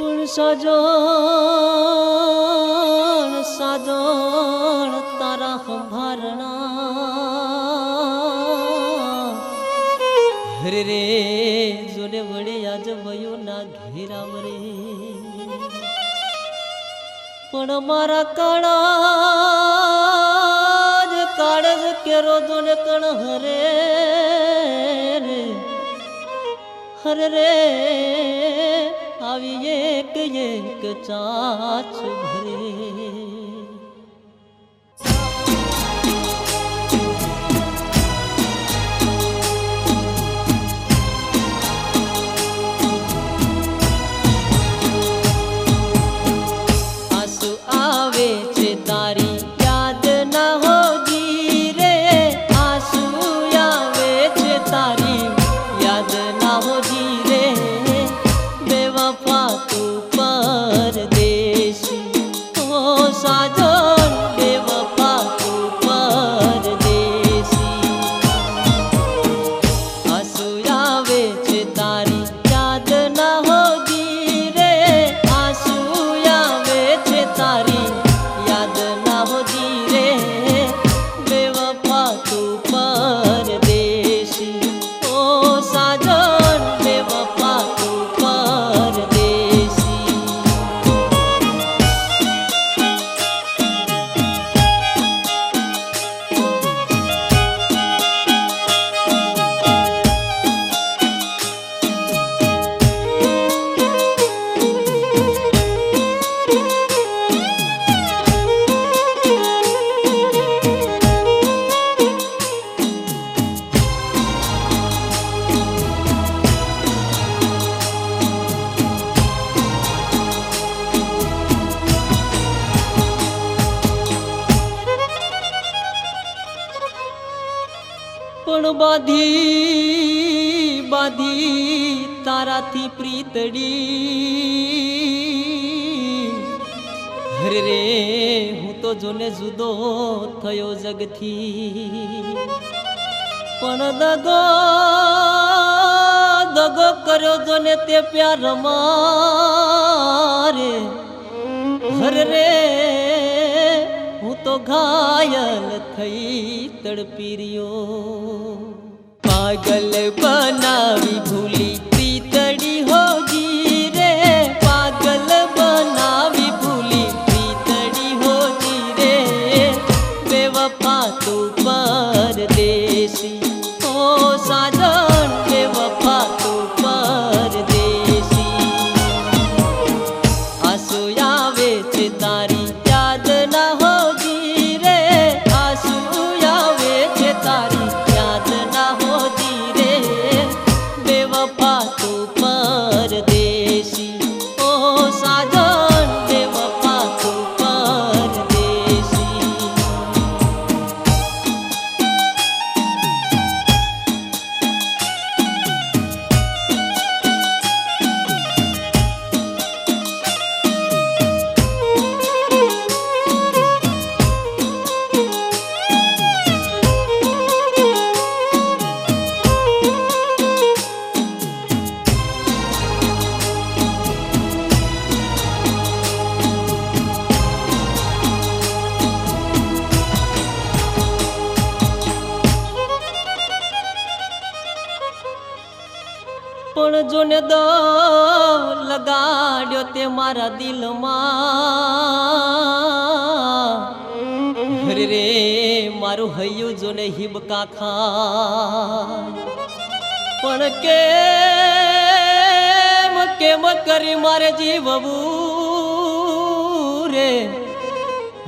સજણ સાજણ તારા સંભારણા હરે રે જોને વડે આજ વયો ના ઘેરાવ રે પણ મારા કાળજ કેરો જોને કણ હરે રે હરે રે આવી એક એક ચાચ ભરે આંસુ આવે છે તારી યાદ ના હોજી રે આંસુ આવે છે તારી યાદ ના હોજી રે બેવફા તું પરદેશી ઓ સાજન બેવફા તું પરદેશી આંસુ આવે છે તારી યાદ ના હોજી રે આંસુ આવે છે તારી યાદ ના હોજી રે બેવફા તું પરદેશી ઓ સાજન બેવફા તું પરદેશી પણ બાધી બાધી તારાથી પ્રીતડી હરે રે હું તો જોને જુદો થયો જગથી પણ દગો કર્યો જોને તે પ્યાર મારે હરે રે હું તો ઘાયલ થઈ તડપી રહ્યો પાગલ બનાવી ભૂલી પ્રીતડી હોજી રે પાગલ બનાવી ભૂલી પ્રીતડી હોજી રે બેવફા તું પરદેશી ઓ સાજણ બેવફા તું પરદેશી આંસુ આવે છે તારી યાદ ના હોજી રે આંસુ આવે છે તારી યાદ ના હોજી રે બેવફા તું પરદેશી ઓ સાજણ બેવફા તું પરદેશી પણ જોને દો લગાડ્યો તે મારા દિલમાં હરે રે મારું હૈયું જોને હિબકા ખા પણ કેમ કરી મારે જીવવું રે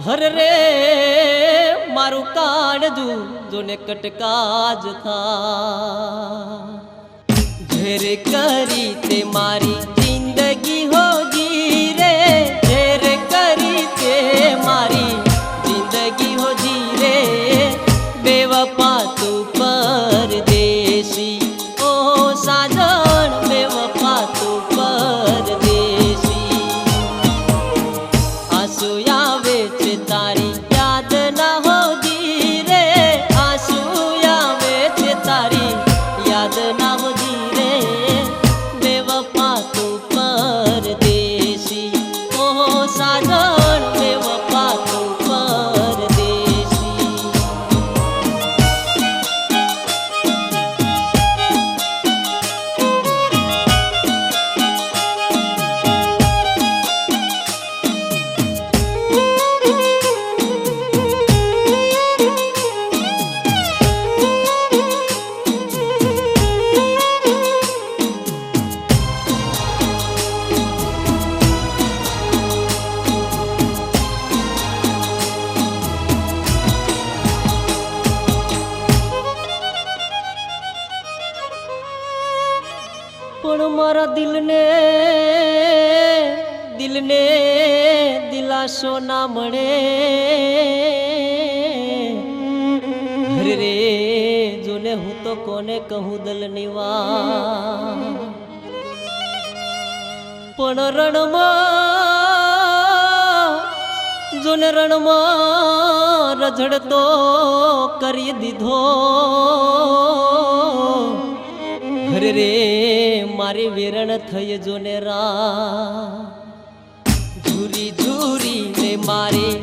હરે રે મારું કાળજું જોને કટકા જ થા ઝેર કરી તે મારી જિંદગી હોજી રે ઝેર કરી તે મારી જિંદગી હોજી રે બેવફા તું પરદેશી ઓ સાજણ બેવફા તું પરદેશી આંસુ આવે છે તારી યાદ ના હોજી રે આંસુ આવે છે તારી યાદ ના હોજી રે પણ મારા દિલને દિલાસો ના મળે. અરે રે જોને હું તો કોને કહું દલની વાત. પણ રણમાં રઝળતો કરી દીધો. અરે રે મારી વેરણ થઈ જોને રા ઝૂરી ઝૂરી ને મારી